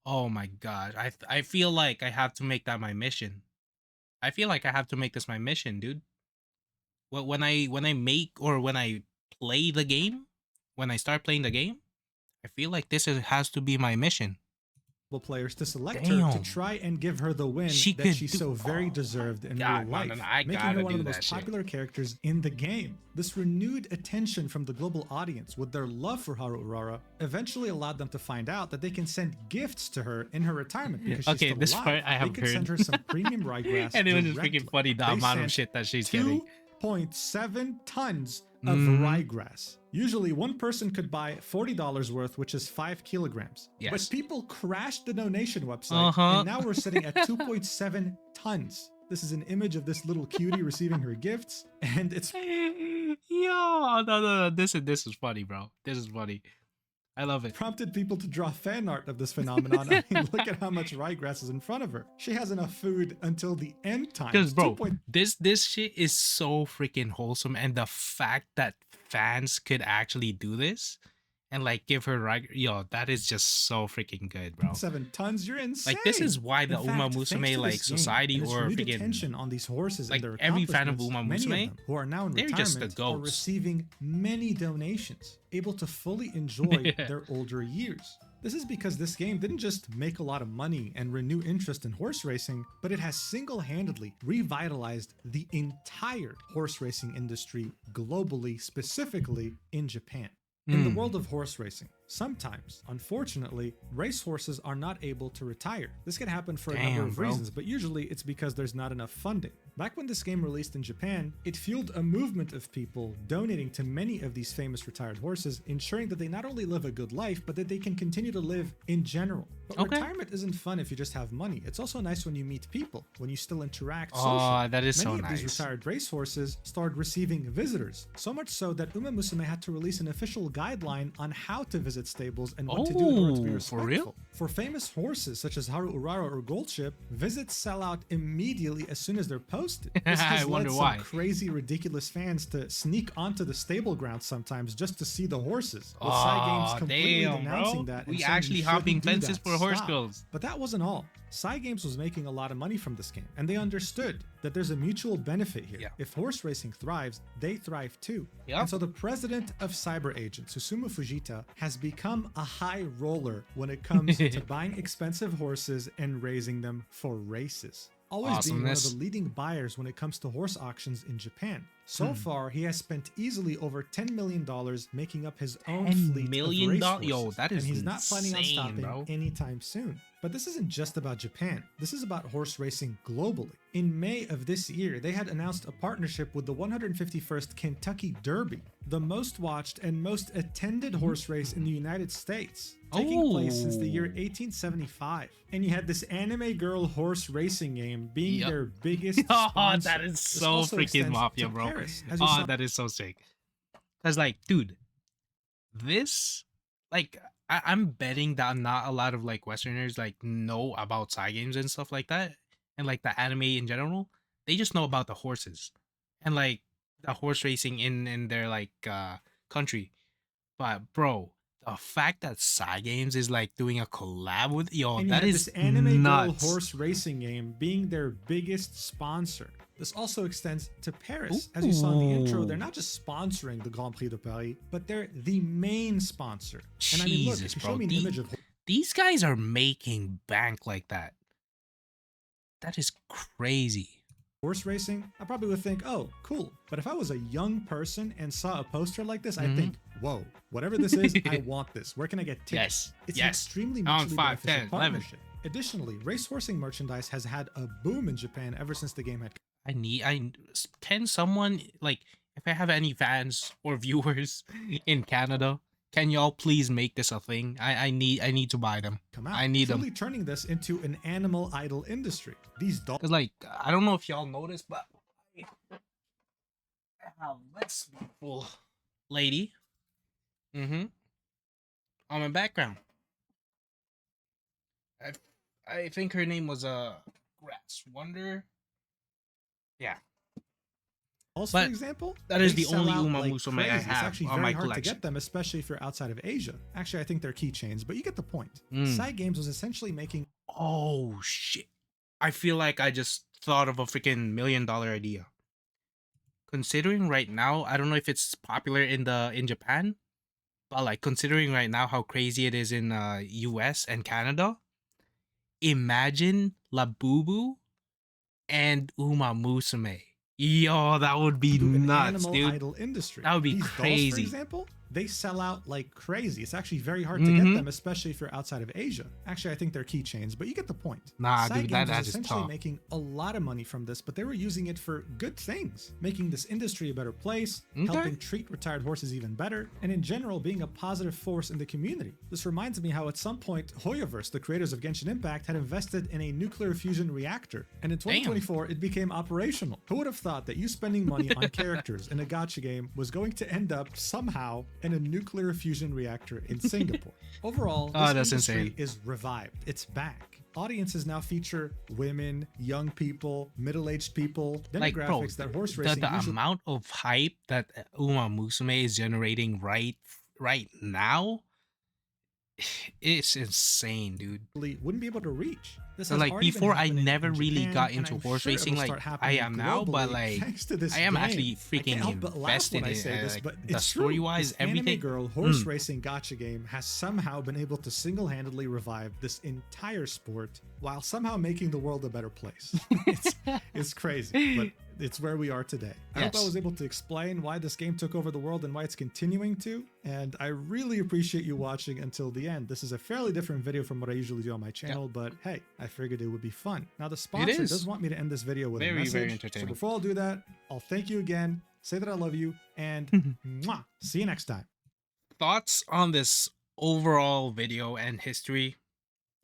Oh my god. I feel like I have to make that my mission. I feel like I have to make this my mission, dude. when I make or when I play the game, when I start playing the game, I feel like has to be my mission. Players to select her to Damn. try and give her the win She that could she do- so very oh deserved my in God, real no, life, no, no, I making gotta her one of do the that most shit. popular characters in the game. This renewed attention from the global audience with their love for Haru Urara eventually allowed them to find out that they can send gifts to her in her retirement because she's Okay, still this alive. part I They have could send her heard. some premium ryegrass And it was just directly. freaking funny the They amount of sent shit that she's getting. 2.7 tons of ryegrass. Usually, one person could buy $40 worth, which is 5 kilograms. Yes. But people crashed the donation website, and now we're sitting at 2.7 tons. This is an image of this little cutie receiving her gifts, and it's Yo, no. This is funny, bro. This is funny. I love it. prompted people to draw fan art of this phenomenon. I mean, look at how much ryegrass is in front of her. She has enough food until the end times. Because bro, this shit is so freaking wholesome, and the fact that fans could actually do this and like give her yo, that is just so freaking good, bro. 7 tons, you're insane. Like this is why the In Uma fact, Musume thanks to like this game society and its or renewed freaking attention on these horses like and their every fan of accomplishments, Uma many of Musume, them who are now in they're just the retirement are goats. receiving many donations, able to fully enjoy their older years. This is because this game didn't just make a lot of money and renew interest in horse racing, but it has single-handedly revitalized the entire horse racing industry globally, specifically in Japan. In the world of horse racing, sometimes, unfortunately, racehorses are not able to retire. This can happen for a number of reasons, but usually it's because there's not enough funding. Back when this game released in Japan, it fueled a movement of people donating to many of these famous retired horses, ensuring that they not only live a good life, but that they can continue to live in general. But retirement isn't fun if you just have money. It's also nice when you meet people, when you still interact socially. Oh, that is Many so of these retired racehorses started receiving visitors, so much so that Uma Musume had to release an official guideline on how to visit stables and what to do in order to be respectful. For real? For famous horses such as Haru Urara or Goldship, visits sell out immediately as soon as they're posted. This has led some crazy, ridiculous fans to sneak onto the stable grounds sometimes just to see the horses. With Cygames completely denouncing that. We actually hopping fences for horse girls. But that wasn't all. Cygames was making a lot of money from this game, and they understood that there's a mutual benefit here. Yeah. If horse racing thrives, they thrive too. Yeah. And so the president of Cyber Agents, Susumu Fujita, has become a high roller when it comes to buying expensive horses and raising them for races. Always being one of the leading buyers when it comes to horse auctions in Japan. So far, he has spent easily over $10 million making up his own fleet of racehorses. Yo, that is and he's not planning on stopping bro. anytime soon. But this isn't just about Japan. This is about horse racing globally. In May of this year, they had announced a partnership with the 151st Kentucky Derby, the most watched and most attended horse race in the United States, taking place since the year 1875. And you had this anime girl horse racing game being their biggest sponsor. Oh, that is so freaking mafia, bro. Paris, that is so sick. Cause like, dude, this, like, I'm betting that not a lot of like Westerners like know about Cygames and stuff like that, and like the anime in general. They just know about the horses and like the horse racing in their like country. But bro, the fact that Cygames is like doing a collab with that is this anime nuts. girl horse racing game being their biggest sponsor. This also extends to Paris. As you saw in the intro, they're not just sponsoring the Grand Prix de Paris, but they're the main sponsor. And I mean, look, if you show me an image of these guys are making bank like that. That is crazy. Horse racing, I probably would think, oh, cool. But if I was a young person and saw a poster like this, I'd think, whoa, whatever this is, I want this. Where can I get tickets? It's an extremely mutually beneficial partnership. Additionally, racehorsing merchandise has had a boom in Japan ever since the game had. Can someone, like, if I have any fans or viewers in Canada, can y'all please make this a thing? I need to buy them. Come out. I need them. Turning this into an animal idol industry. These dogs. Cause like, I don't know if y'all noticed, but I have this beautiful lady. On my background. I think her name was Grass Wonder. Yeah. Also, for example, that is the only out Uma like Musume crazy. I It's have actually on very my hard collection. to get them, especially if you're outside of Asia. Actually, I think they're keychains, but you get the point. Cygames was essentially making. Oh shit! I feel like I just thought of a freaking $1 million idea. considering right now, I don't know if it's popular in Japan, but like considering right now how crazy it is in US and Canada, imagine Labubu and Uma Musume. Yo, that would be To an nuts, animal dude. idol industry. That would be These dolls, for crazy. example, they sell out like crazy. It's actually very hard to get them, especially if you're outside of Asia. Actually, I think they're keychains, but you get the point. Nah, dude, Cygames that is is essentially tough. making a lot of money from this, but they were using it for good things, making this industry a better place, Okay. helping treat retired horses even better, and in general being a positive force in the community. This reminds me how at some point Hoyoverse, the creators of Genshin Impact, had invested in a nuclear fusion reactor, and in 2024 it became operational. Who would have thought that you spending money on characters in a gacha game was going to end up somehow in a nuclear fusion reactor in Singapore? Overall, this that's industry insane. is revived. It's back. Audiences now feature women, young people, middle-aged people, Like, bro, demographics that horse racing the usually amount of hype that Uma Musume is generating right now, it's insane, dude. wouldn't be able to reach. This So has like already been before, I happening never in really Japan, got and into I'm horse sure it will racing like start I happening am now, but globally like thanks to this I am game. actually I can't freaking help but laugh invested when I in say this, like, but the it's story true. wise, This everything. anime girl horse racing gacha game has somehow been able to single-handedly revive this entire sport while somehow making the world a better place. It's crazy, but it's where we are today. I hope I Yes. was able to explain why this game took over the world and why it's continuing to, and I really appreciate you watching until the end. This is a fairly different video from what I usually do on my channel, but hey, I figured it would be fun. Now the sponsor is. does want me to end this video with a Very, message, very so entertaining. before I'll do that, I'll thank you again, say that I love you, and mwah, see you next time. Thoughts on this overall video and history?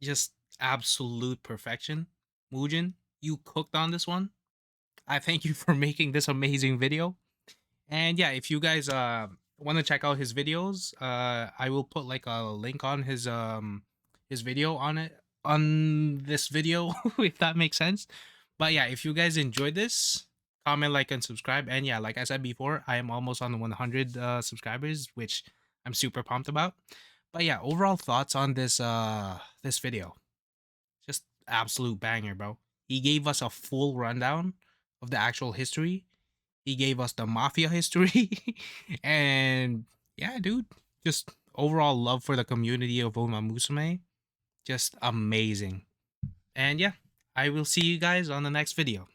Just absolute perfection. Mujin, you cooked on this one. I thank you for making this amazing video. And yeah, if you guys want to check out his videos, I will put like a link on his video on this video if that makes sense. But yeah, if you guys enjoyed this, comment, like, and subscribe. And yeah, like I said before, I am almost on 100 subscribers, which I'm super pumped about. But yeah, overall thoughts on this video. Just absolute banger, bro. He gave us a full rundown of the actual history. He gave us the mafia history. And yeah, dude, just overall love for the community of Uma Musume. Just amazing. And yeah, I will see you guys on the next video.